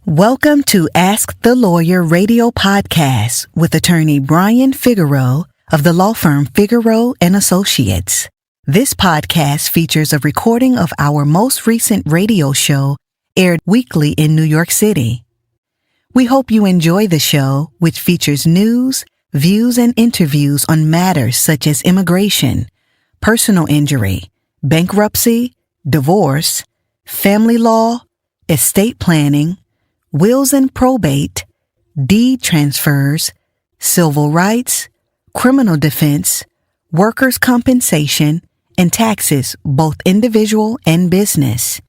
Welcome to Ask the Lawyer radio podcast with attorney Brian Figeroux of the law firm Figeroux Associates. This podcast features a recording of our most recent radio show aired weekly in New York City. We hope you enjoy the show, which features news, views, and interviews on matters such as immigration, personal injury, bankruptcy, divorce, family law, estate planning, wills and probate, deed transfers, civil rights, criminal defense, workers' compensation, and taxes, both individual and business.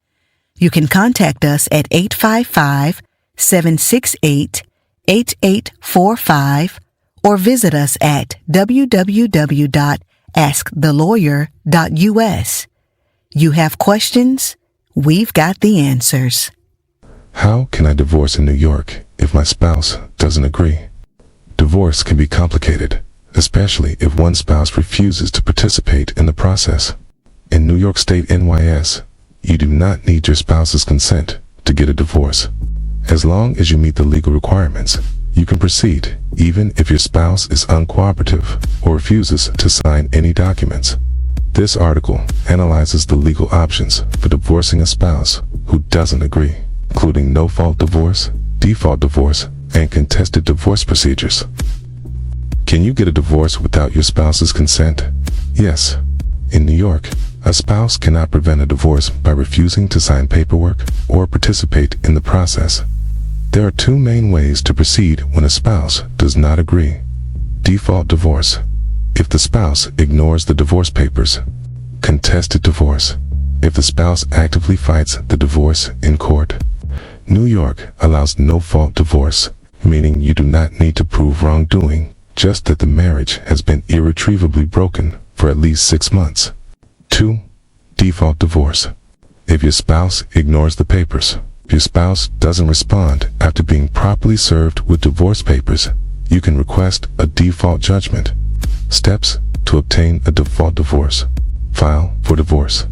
You can contact us at 855-768-8845 or visit us at www.askthelawyer.us. You have questions? We've got the answers. How can I divorce in New York if my spouse doesn't agree? Divorce can be complicated, especially if one spouse refuses to participate in the process. In New York State NYS, you do not need your spouse's consent to get a divorce. As long as you meet the legal requirements, you can proceed even if your spouse is uncooperative or refuses to sign any documents. This article analyzes the legal options for divorcing a spouse who doesn't agree, including no-fault divorce, default divorce, and contested divorce procedures. Can you get a divorce without your spouse's consent? Yes. In New York, a spouse cannot prevent a divorce by refusing to sign paperwork or participate in the process. There are two main ways to proceed when a spouse does not agree. Default divorce. If the spouse ignores the divorce papers. Contested divorce. If the spouse actively fights the divorce in court. New York allows no-fault divorce, meaning you do not need to prove wrongdoing, just that the marriage has been irretrievably broken for at least 6 months. 2. Default divorce. If your spouse ignores the papers, if your spouse doesn't respond after being properly served with divorce papers, you can request a default judgment. Steps to obtain a default divorce. File for divorce.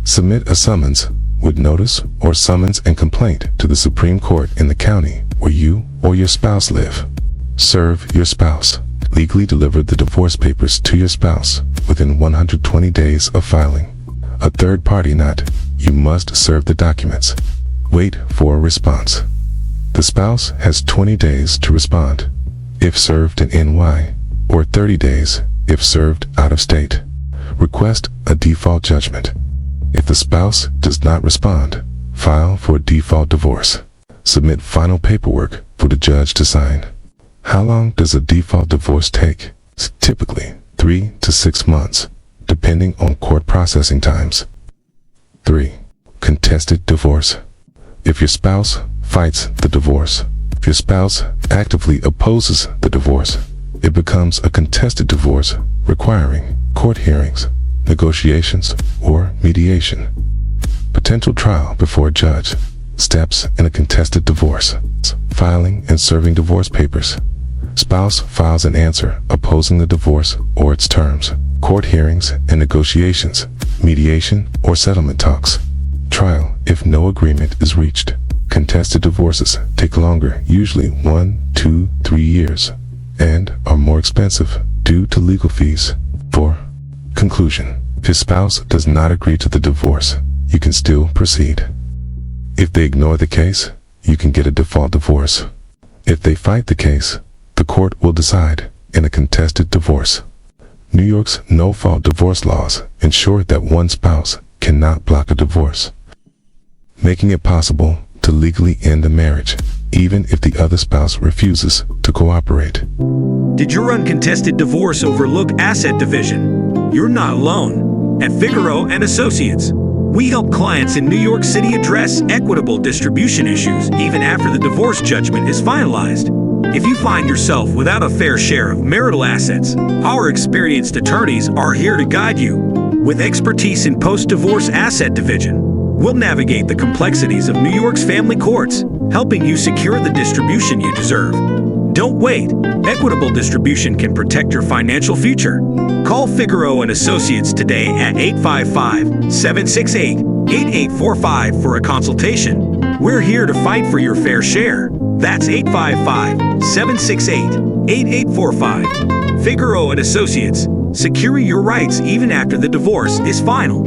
Submit a summons with notice or summons and complaint to the Supreme Court in the county where you or your spouse live. Serve your spouse. Legally deliver the divorce papers to your spouse within 120 days of filing. A third party not. You must serve the documents. Wait for a response. The spouse has 20 days to respond if served in NY, or 30 days if served out of state. Request a default judgment. If the spouse does not respond, file for a default divorce. Submit final paperwork for the judge to sign. How long does a default divorce take? Typically 3 to 6 months, depending on court processing times. 3. Contested divorce. If your spouse fights the divorce, if your spouse actively opposes the divorce, it becomes a contested divorce requiring court hearings, negotiations, or mediation. Potential trial before a judge. Steps in a contested divorce. Filing and serving divorce papers. Spouse files an answer opposing the divorce or its terms. Court hearings and negotiations. Mediation or settlement talks. Trial if no agreement is reached. Contested divorces take longer, usually 1, 2, 3 years, and are more expensive due to legal fees. 4. Conclusion. If your spouse does not agree to the divorce, you can still proceed. If they ignore the case, you can get a default divorce. If they fight the case, the court will decide in a contested divorce. New York's no-fault divorce laws ensure that one spouse cannot block a divorce, making it possible to legally end a marriage, even if the other spouse refuses to cooperate. Did your uncontested divorce overlook asset division? You're not alone. At Figeroux Associates, we help clients in New York City address equitable distribution issues even after the divorce judgment is finalized. If you find yourself without a fair share of marital assets, our experienced attorneys are here to guide you. With expertise in post-divorce asset division, we'll navigate the complexities of New York's family courts, helping you secure the distribution you deserve. Don't wait. Equitable distribution can protect your financial future. Call Figeroux Associates today at 855-768-8845 for a consultation. We're here to fight for your fair share. That's 855-768-8845. Figeroux Associates, securing your rights even after the divorce is final.